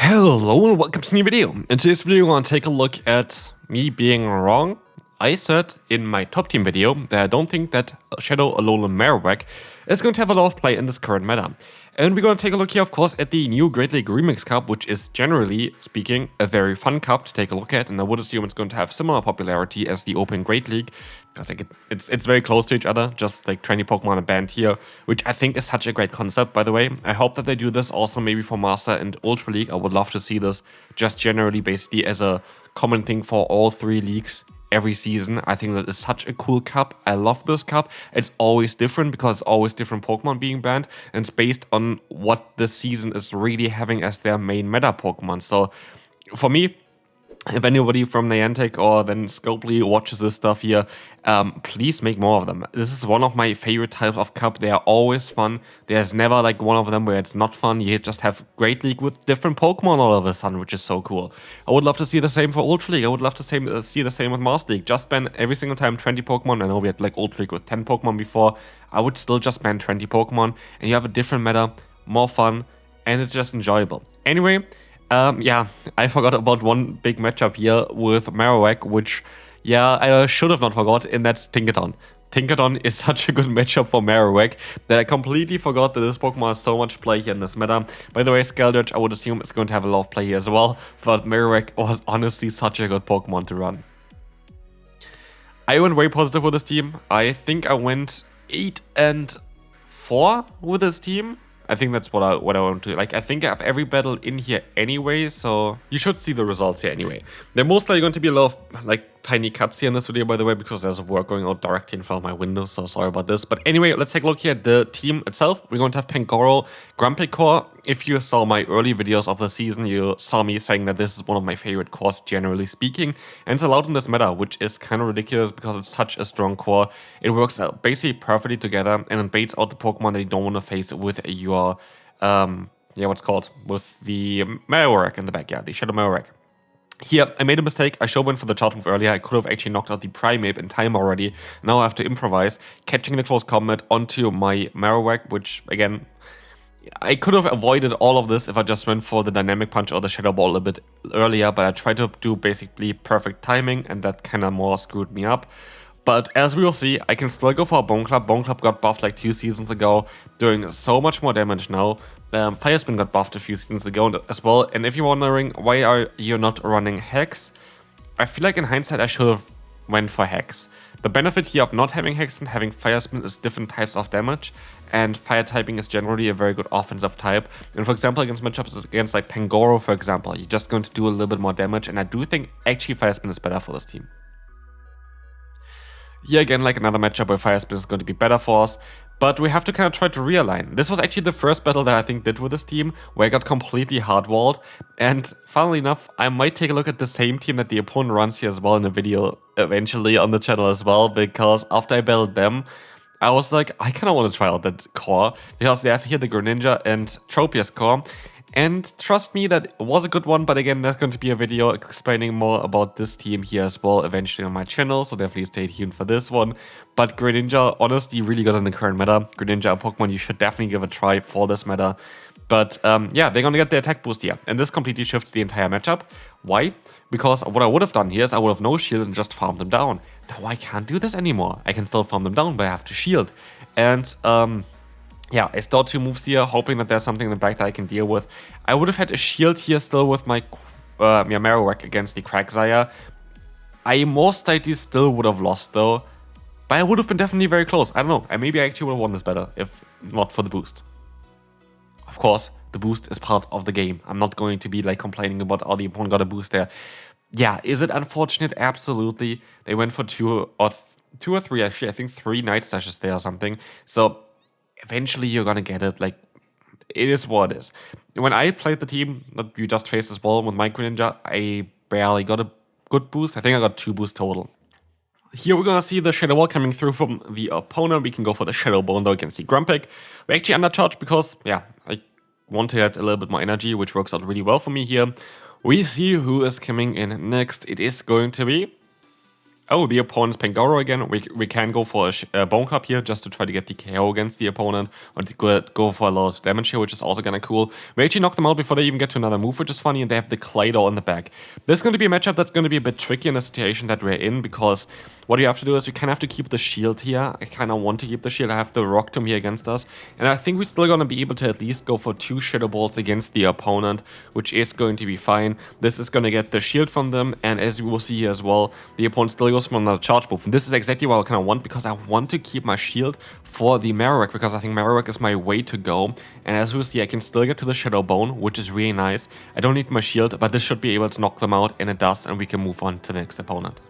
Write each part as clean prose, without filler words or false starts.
Hello and welcome to a new video. In today's video we're going to take a look at me being wrong. I said in my top team video that I don't think that Shadow Alolan Marowak is going to have a lot of play in this current meta. And we're going to take a look here, of course, at the new Great League Remix Cup, which is generally speaking a very fun cup to take a look at, and I would assume it's going to have similar popularity as the Open Great League, because like it's very close to each other, just like 20 Pokemon a band here, which I think is such a great concept, by the way. I hope that they do this also maybe for Master and Ultra League. I would love to see this just generally basically as a common thing for all three leagues every season. I think that is such a cool cup. I love this cup. It's always different because it's always different Pokemon being banned, and it's based on what this season is really having as their main meta Pokemon. So for me, if anybody from Niantic or then Scopely watches this stuff here, please make more of them. This is one of my favorite types of cup. They are always fun. There's never like one of them where it's not fun. You just have Great League with different Pokemon all of a sudden, which is so cool. I would love to see the same for Ultra League. I would love to see the same with Master League. Just ban every single time 20 Pokemon. I know we had like Ultra League with 10 Pokemon before. I would still just ban 20 Pokemon and you have a different meta, more fun, and it's just enjoyable. Anyway, yeah, I forgot about one big matchup here with Marowak, which, yeah, I should have not forgot, and that's Tinkaton. Tinkaton is such a good matchup for Marowak that I completely forgot that this Pokemon has so much play here in this meta. By the way, Scaldurge, I would assume it's going to have a lot of play here as well, but Marowak was honestly such a good Pokemon to run. I went way positive with this team. I think I went 8-4 with this team. I think that's what I want to do. Like, I think I have every battle in here anyway, so you should see the results here anyway. There most likely going to be a lot of like tiny cuts here in this video, by the way, because there's work going on directly in front of my window, so sorry about this. But anyway, let's take a look here at the team itself. We're going to have Pangoro, Grumpy Core. If you saw my early videos of the season, you saw me saying that this is one of my favorite cores, generally speaking. And it's allowed in this meta, which is kind of ridiculous because it's such a strong core. It works out basically perfectly together, and it baits out the Pokemon that you don't want to face with your, with the Marowak in the back, yeah, the Shadow Marowak. Here, I made a mistake. I went for the charge move earlier. I could have actually knocked out the Primeape in time already. Now I have to improvise, catching the close combat onto my Marowak, which, again, I could have avoided all of this if I just went for the Dynamic Punch or the Shadow Ball a bit earlier, but I tried to do basically perfect timing, and that kind of more screwed me up. But as we will see, I can still go for a Bone Club. Bone Club got buffed like 2 seasons ago, doing so much more damage now. Fire Spin got buffed a few seasons ago as well. And if you're wondering, why are you not running Hex? I feel like in hindsight, I should have went for Hex. The benefit here of not having Hex and having Fire Spin is different types of damage. And Fire typing is generally a very good offensive type. And for example, against matchups against like Pangoro, for example, you're just going to do a little bit more damage. And I do think actually Fire Spin is better for this team. Here again, like another matchup where Fire Spin is going to be better for us, but we have to kind of try to realign. This was actually the first battle that I think did with this team, where I got completely hardwalled, and funnily enough, I might take a look at the same team that the opponent runs here as well in a video eventually on the channel as well, because after I battled them, I was like, I kind of want to try out that core, because they have here the Greninja and Tropius core. And trust me, that was a good one, but again, there's going to be a video explaining more about this team here as well eventually on my channel, so definitely stay tuned for this one. But Greninja, honestly, really good in the current meta. Greninja, a Pokemon you should definitely give a try for this meta. But yeah, they're going to get the attack boost here, and this completely shifts the entire matchup. Why? Because what I would have done here is I would have no shield and just farmed them down. Now I can't do this anymore. I can still farm them down, but I have to shield. And yeah, I stored 2 moves here, hoping that there's something in the back that I can deal with. I would have had a shield here still with my Marowak against the Quagsire. I most likely still would have lost though, but I would have been definitely very close. I don't know, maybe I actually would have won this battle if not for the boost. Of course, the boost is part of the game. I'm not going to be like complaining about how the opponent got a boost there. Yeah, is it unfortunate? Absolutely. They went for 2 or 3 actually. I think 3 Night Slashes there or something. So eventually you're gonna get it. Like, it is what it is. When I played the team that you just faced as well with my Greninja, I barely got a good boost. I think I got 2 boosts total. Here we're gonna see the Shadow Ball coming through from the opponent. We can go for the Shadow Bone though against the Grumpig. We're actually undercharged because, yeah, I want to add a little bit more energy, which works out really well for me here. We see who is coming in next. It is going to be Oh, the opponent's Pangoro again. We can go for a Bone Cup here just to try to get the KO against the opponent or to go for a lot of damage here, which is also kind of cool. We actually knock them out before they even get to another move, which is funny, and they have the Claydol in the back. This is going to be a matchup that's going to be a bit tricky in the situation that we're in, because what you have to do is we kind of have to keep the shield here. I kind of want to keep the shield. I have the Rock Tomb here against us, and I think we're still going to be able to at least go for 2 Shadow Balls against the opponent, which is going to be fine. This is going to get the shield from them, and as we will see here as well, the opponent still goes for another charge move. And this is exactly what I kind of want, because I want to keep my shield for the Marowak, because I think Marowak is my way to go. And as we see, I can still get to the Shadow Bone, which is really nice. I don't need my shield, but this should be able to knock them out, and it does, and we can move on to the next opponent.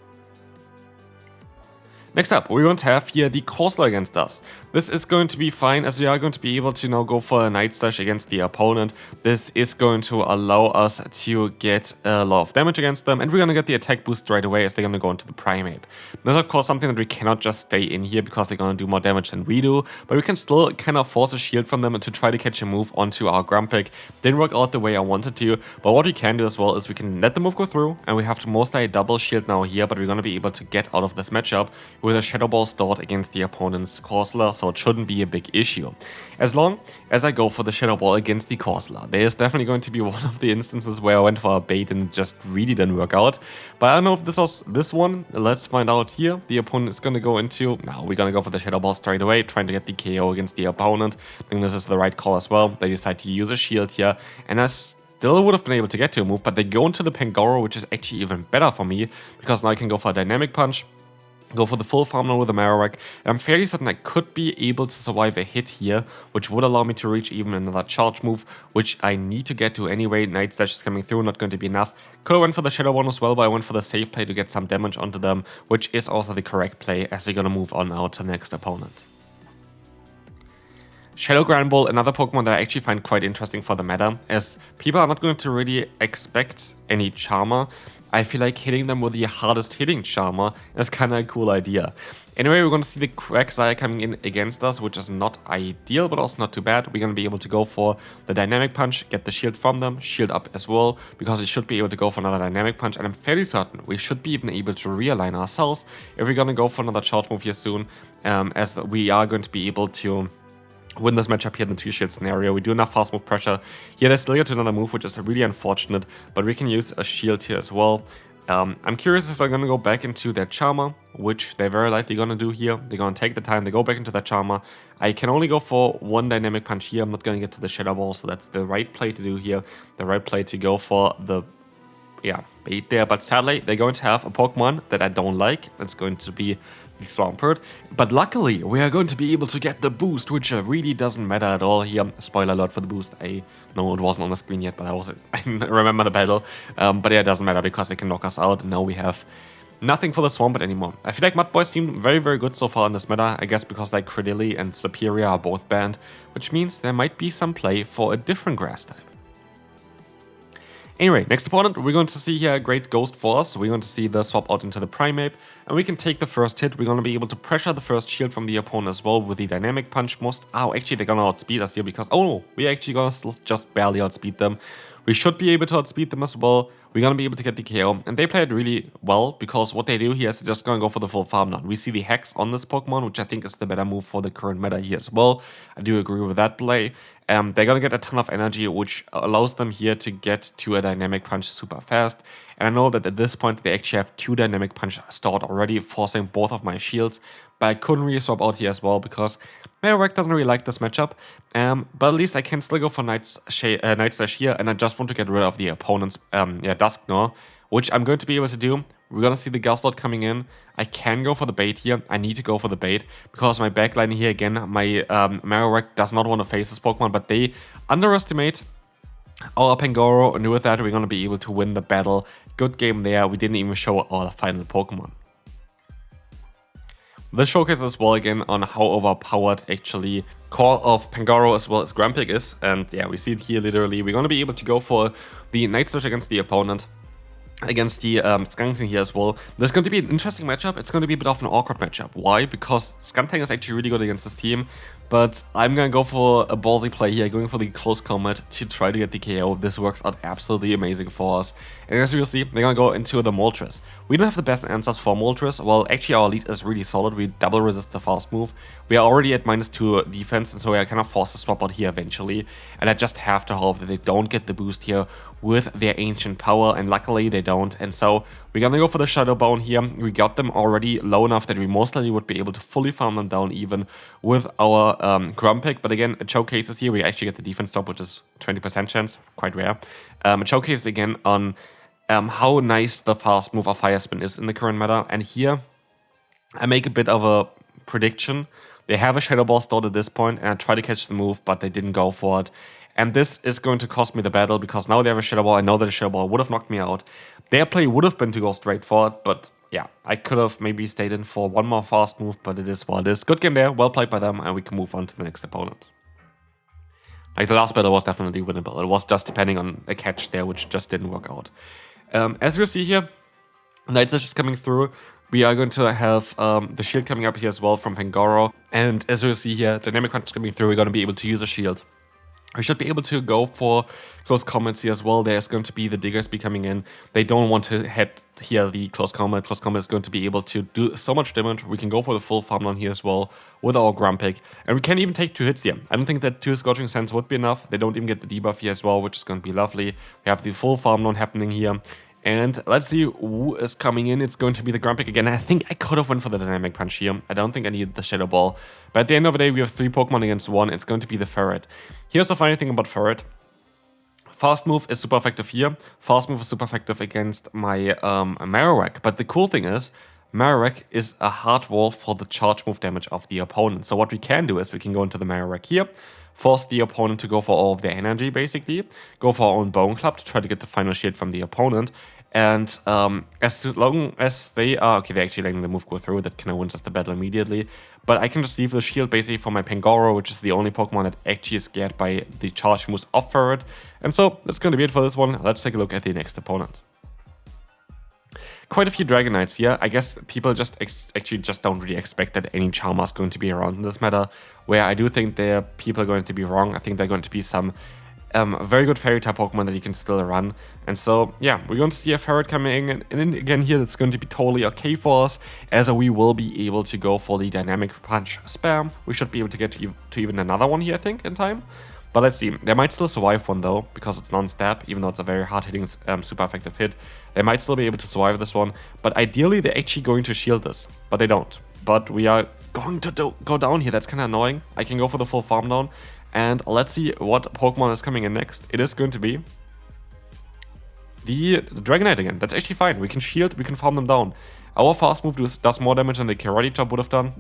Next up, we're going to have here the Corsola against us. This is going to be fine, as we are going to be able to now go for a Night Slash against the opponent. This is going to allow us to get a lot of damage against them, and we're going to get the attack boost right away as they're going to go into the Primate. That's of course something that we cannot just stay in here because they're going to do more damage than we do, but we can still kind of force a shield from them to try to catch a move onto our Grumpig. Didn't work out the way I wanted to, but what we can do as well is we can let the move go through, and we have to most likely double shield now here, but we're going to be able to get out of this matchup with a Shadow Ball stored against the opponent's Corsola, so it shouldn't be a big issue. As long as I go for the Shadow Ball against the Corsola. There is definitely going to be one of the instances where I went for a bait and it just really didn't work out. But I don't know if this was this one. Let's find out here. The opponent is going to go into... Now we're going to go for the Shadow Ball straight away, trying to get the KO against the opponent. I think this is the right call as well. They decide to use a shield here, and I still would have been able to get to a move, but they go into the Pangoro, which is actually even better for me, because now I can go for a Dynamic Punch, go for the full farm now with the Marowak, and I'm fairly certain I could be able to survive a hit here, which would allow me to reach even another charge move, which I need to get to anyway. Night Slash is coming through, not going to be enough. Could have went for the Shadow one as well, but I went for the safe play to get some damage onto them, which is also the correct play as we're going to move on now to the next opponent. Shadow Granbull, another Pokemon that I actually find quite interesting for the meta, as people are not going to really expect any Charmer. I feel like hitting them with the hardest hitting Charmer is kind of a cool idea. Anyway, we're going to see the Quagsire coming in against us, which is not ideal, but also not too bad. We're going to be able to go for the Dynamic Punch, get the shield from them, shield up as well, because we should be able to go for another Dynamic Punch, and I'm fairly certain we should be even able to realign ourselves if we're going to go for another charge move here soon, as we are going to be able to win this matchup here in the 2-shield scenario. We do enough fast move pressure. Here they still get to another move, which is really unfortunate, but we can use a shield here as well. I'm curious if they're going to go back into their Charmer, which they're very likely going to do here. They're going to take the time, they go back into that Charmer. I can only go for one Dynamic Punch here. I'm not going to get to the Shadow Ball, so that's the right play to do here. The right play to go for the bait there, but sadly they're going to have a Pokemon that I don't like. It's going to be the Swampert, but luckily we are going to be able to get the boost, which really doesn't matter at all here. Spoiler alert for the boost. I know it wasn't on the screen yet, but I remember the battle. But yeah, it doesn't matter because they can knock us out, and now we have nothing for the Swampert anymore. I feel like Mud Boys seem very, very good so far in this meta, I guess because like Credilli and Superior are both banned, which means there might be some play for a different grass type. Anyway, next opponent, we're going to see here a great Ghost Force. We're going to see the swap out into the Primate, and we can take the first hit. We're going to be able to pressure the first shield from the opponent as well with the Dynamic Punch. Actually, they're going to outspeed us here because, we're actually going to just barely outspeed them. We should be able to outspeed them as well. We're going to be able to get the KO, and they play it really well because what they do here is just going to go for the full farm now. We see the Hex on this Pokemon, which I think is the better move for the current meta here as well. I do agree with that play. They're going to get a ton of energy, which allows them here to get to a Dynamic Punch super fast. And I know that at this point they actually have 2 Dynamic Punch stored already, forcing both of my shields. But I couldn't really swap out here as well because Marowak doesn't really like this matchup. But at least I can still go for Night Slash here, and I just want to get rid of the opponent's Dusknoir, which I'm going to be able to do. We're going to see the Gastrodon coming in. I can go for the bait here. I need to go for the bait because my backline here, again, my Marowak does not want to face this Pokemon, but they underestimate our Pangoro, and with that we're going to be able to win the battle. Good game there. We didn't even show our final Pokemon. This showcase as well again on how overpowered actually core of Pangoro as well as Grumpig is, and yeah, we see it here literally. We're going to be able to go for the Night Slash against the opponent, against the Skuntank here as well. This is going to be an interesting matchup. It's going to be a bit of an awkward matchup. Why? Because Skuntank is actually really good against this team, But I'm gonna go for a ballsy play here, going for the close combat to try to get the KO. This works out absolutely amazing for us. And as you'll see, they're gonna go into the Moltres. We don't have the best answers for Moltres. Well, actually our lead is really solid. We double resist the fast move. We are already at -2 defense, and so we are kind of forced to swap out here eventually. And I just have to hope that they don't get the boost here with their ancient power, and luckily they don't. And so we're gonna go for the Shadow Bone here. We got them already low enough that we most likely would be able to fully farm them down even with our Grumpig. But again, it showcases here, we actually get the defense drop, which is 20% chance, quite rare. It showcases again on how nice the fast move of Fire Spin is in the current meta. And here I make a bit of a prediction. They have a Shadow Ball stored at this point, and I try to catch the move, but they didn't go for it. And this is going to cost me the battle, because now they have a Shadow Ball. I know that a Shadow Ball would have knocked me out. Their play would have been to go straight for it, but yeah, I could have maybe stayed in for one more fast move, but it is what it is. Good game there, well played by them, and we can move on to the next opponent. Like, the last battle was definitely winnable. It was just depending on a catch there, which just didn't work out. As you'll see here, Night Slash is coming through. We are going to have the shield coming up here as well from Pangoro. And as you'll see here, Dynamic Punch coming through, we're going to be able to use a shield. We should be able to go for close combats here as well. There's going to be the Diggers be coming in. They don't want to head here the close combat. Close combat is going to be able to do so much damage. We can go for the full farm down here as well with our Grumpig. And we can even take 2 hits here. I don't think that 2 Scorching Sands would be enough. They don't even get the debuff here as well, which is going to be lovely. We have the full farm down happening here. And let's see who is coming in. It's going to be the Grumpig again. I think I could have went for the Dynamic Punch here. I don't think I needed the Shadow Ball. But at the end of the day, we have 3 Pokemon against 1. It's going to be the Ferret. Here's the funny thing about Ferret. Fast Move is super effective here. Fast Move is super effective against my Marowak. But the cool thing is, Marowak is a hard wall for the charge move damage of the opponent. So what we can do is we can go into the Marowak here, force the opponent to go for all of their energy, basically. Go for our own Bone Club to try to get the final shield from the opponent. And as long as they are... Okay, they're actually letting the move go through. That kind of wins us the battle immediately. But I can just leave the shield basically for my Pangoro, which is the only Pokemon that actually is scared by the charge moves of Ferret. And so that's going to be it for this one. Let's take a look at the next opponent. Quite a few Dragonites here. I guess people just actually just don't really expect that any Charmer is going to be around in this meta. Where I do think people are going to be wrong. I think they're going to be some very good Fairy type Pokemon that you can still run. And so, yeah, we're going to see a Ferret coming in. And again here, that's going to be totally okay for us, as we will be able to go for the Dynamic Punch spam. We should be able to get to even another one here, I think, in time. But let's see. They might still survive one, though, because it's non-stab, even though it's a very hard-hitting, super effective hit. They might still be able to survive this one. But ideally, they're actually going to shield this. But they don't. But we are going to go down here. That's kind of annoying. I can go for the full farm down. And let's see what Pokemon is coming in next. It is going to be the Dragonite again. That's actually fine. We can shield, we can farm them down. Our fast move does more damage than the Karate Chop would have done.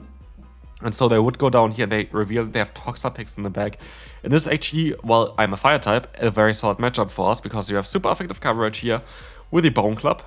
And so they would go down here and they reveal that they have Toxapex in the back. And this is actually, well, I'm a fire type, a very solid matchup for us, because you have super effective coverage here with the Bone Club.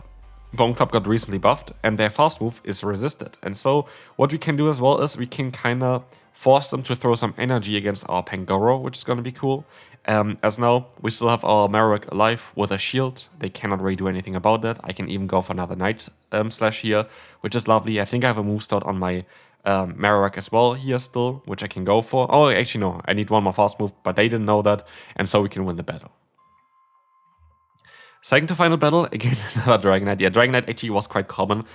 Bone Club got recently buffed and their fast move is resisted. And so what we can do as well is we can kind of force them to throw some energy against our Pangoro, which is going to be cool. As now, we still have our Marowak alive with a shield. They cannot really do anything about that. I can even go for another Night Slash here, which is lovely. I think I have a move start on my Marowak as well here still, which I can go for. Oh, actually no, I need one more fast move, but they didn't know that, and so we can win the battle. Second to final battle, again, another Dragonite. Yeah, Dragonite actually was quite common.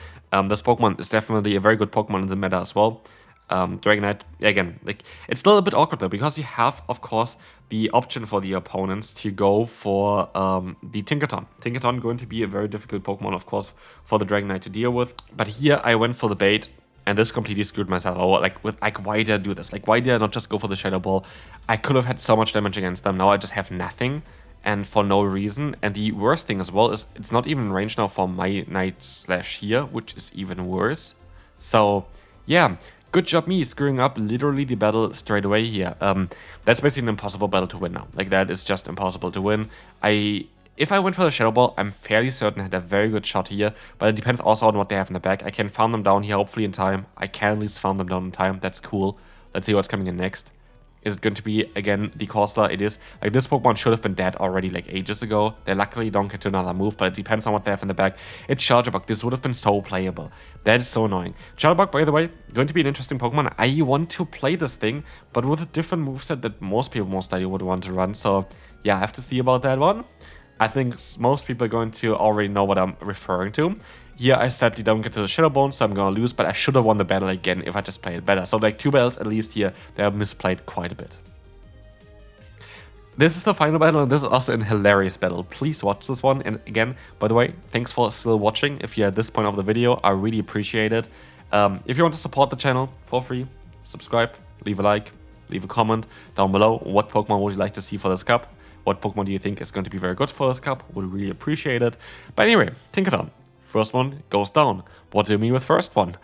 This Pokemon is definitely a very good Pokemon in the meta as well. Dragonite, again, like, it's still a bit awkward though, because you have, of course, the option for the opponents to go for the Tinkaton. Tinkaton going to be a very difficult Pokemon, of course, for the Dragonite to deal with. But here I went for the bait, and this completely screwed myself over. Like, why did I do this? Like, why did I not just go for the Shadow Ball? I could have had so much damage against them. Now I just have nothing, and for no reason. And the worst thing as well is it's not even in range now for my Night Slash here, which is even worse. So, yeah. Good job me screwing up literally the battle straight away here. That's basically an impossible battle to win now. Like, that is just impossible to win. If I went for the Shadow Ball, I'm fairly certain I had a very good shot here, but it depends also on what they have in the back. I can farm them down here hopefully in time. I can at least farm them down in time. That's cool. Let's see what's coming in next. Is it going to be, again, the Corsola? It is. Like, this Pokemon should have been dead already, like, ages ago. They luckily don't get to another move, but it depends on what they have in the back. It's Charjabug. This would have been so playable. That is so annoying. Charjabug, by the way, going to be an interesting Pokemon. I want to play this thing, but with a different moveset that most people most likely would want to run. So, yeah, I have to see about that one. I think most people are going to already know what I'm referring to. Here, I sadly don't get to the Shadow Bone, so I'm going to lose, but I should have won the battle again if I just played it better. So, like, 2 battles at least here, they have misplayed quite a bit. This is the final battle, and this is also a hilarious battle. Please watch this one. And again, by the way, thanks for still watching. If you're at this point of the video, I really appreciate it. If you want to support the channel for free, subscribe, leave a like, leave a comment down below. What Pokemon would you like to see for this cup? What Pokemon do you think is going to be very good for this cup? Would really appreciate it. But anyway, Tinkaton. First one goes down. What do you mean with first one?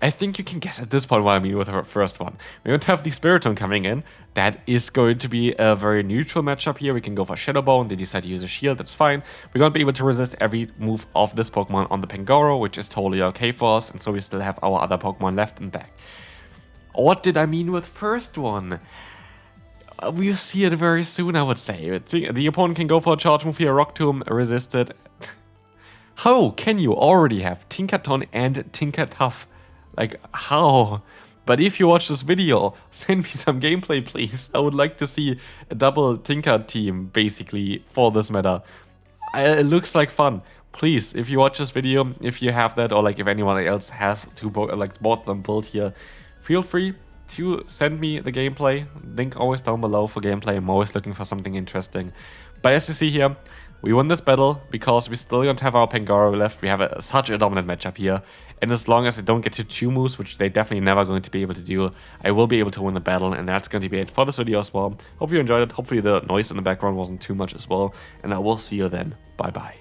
I think you can guess at this point what I mean with the first one. We're going to have the Spiritomb coming in. That is going to be a very neutral matchup here. We can go for Shadow Bone. They decide to use a shield. That's fine. We're going to be able to resist every move of this Pokemon on the Pangoro, which is totally okay for us. And so we still have our other Pokemon left and back. What did I mean with first one? We'll see it very soon, I would say. The opponent can go for a charge move here, Rock Tomb, resist it. How can you already have Tinkaton and Tinkertough? Like, how? But if you watch this video, send me some gameplay, please. I would like to see a double Tinker team, basically, for this meta. It looks like fun. Please, if you watch this video, if you have that, or like if anyone else has like both of them built here, feel free to send me the gameplay. Link always down below for gameplay. I'm always looking for something interesting. But as you see here, we won this battle because we still don't have our Pangoro left. We have such a dominant matchup here. And as long as they don't get to 2 moves, which they definitely never going to be able to do, I will be able to win the battle. And that's going to be it for this video as well. Hope you enjoyed it. Hopefully the noise in the background wasn't too much as well. And I will see you then. Bye bye.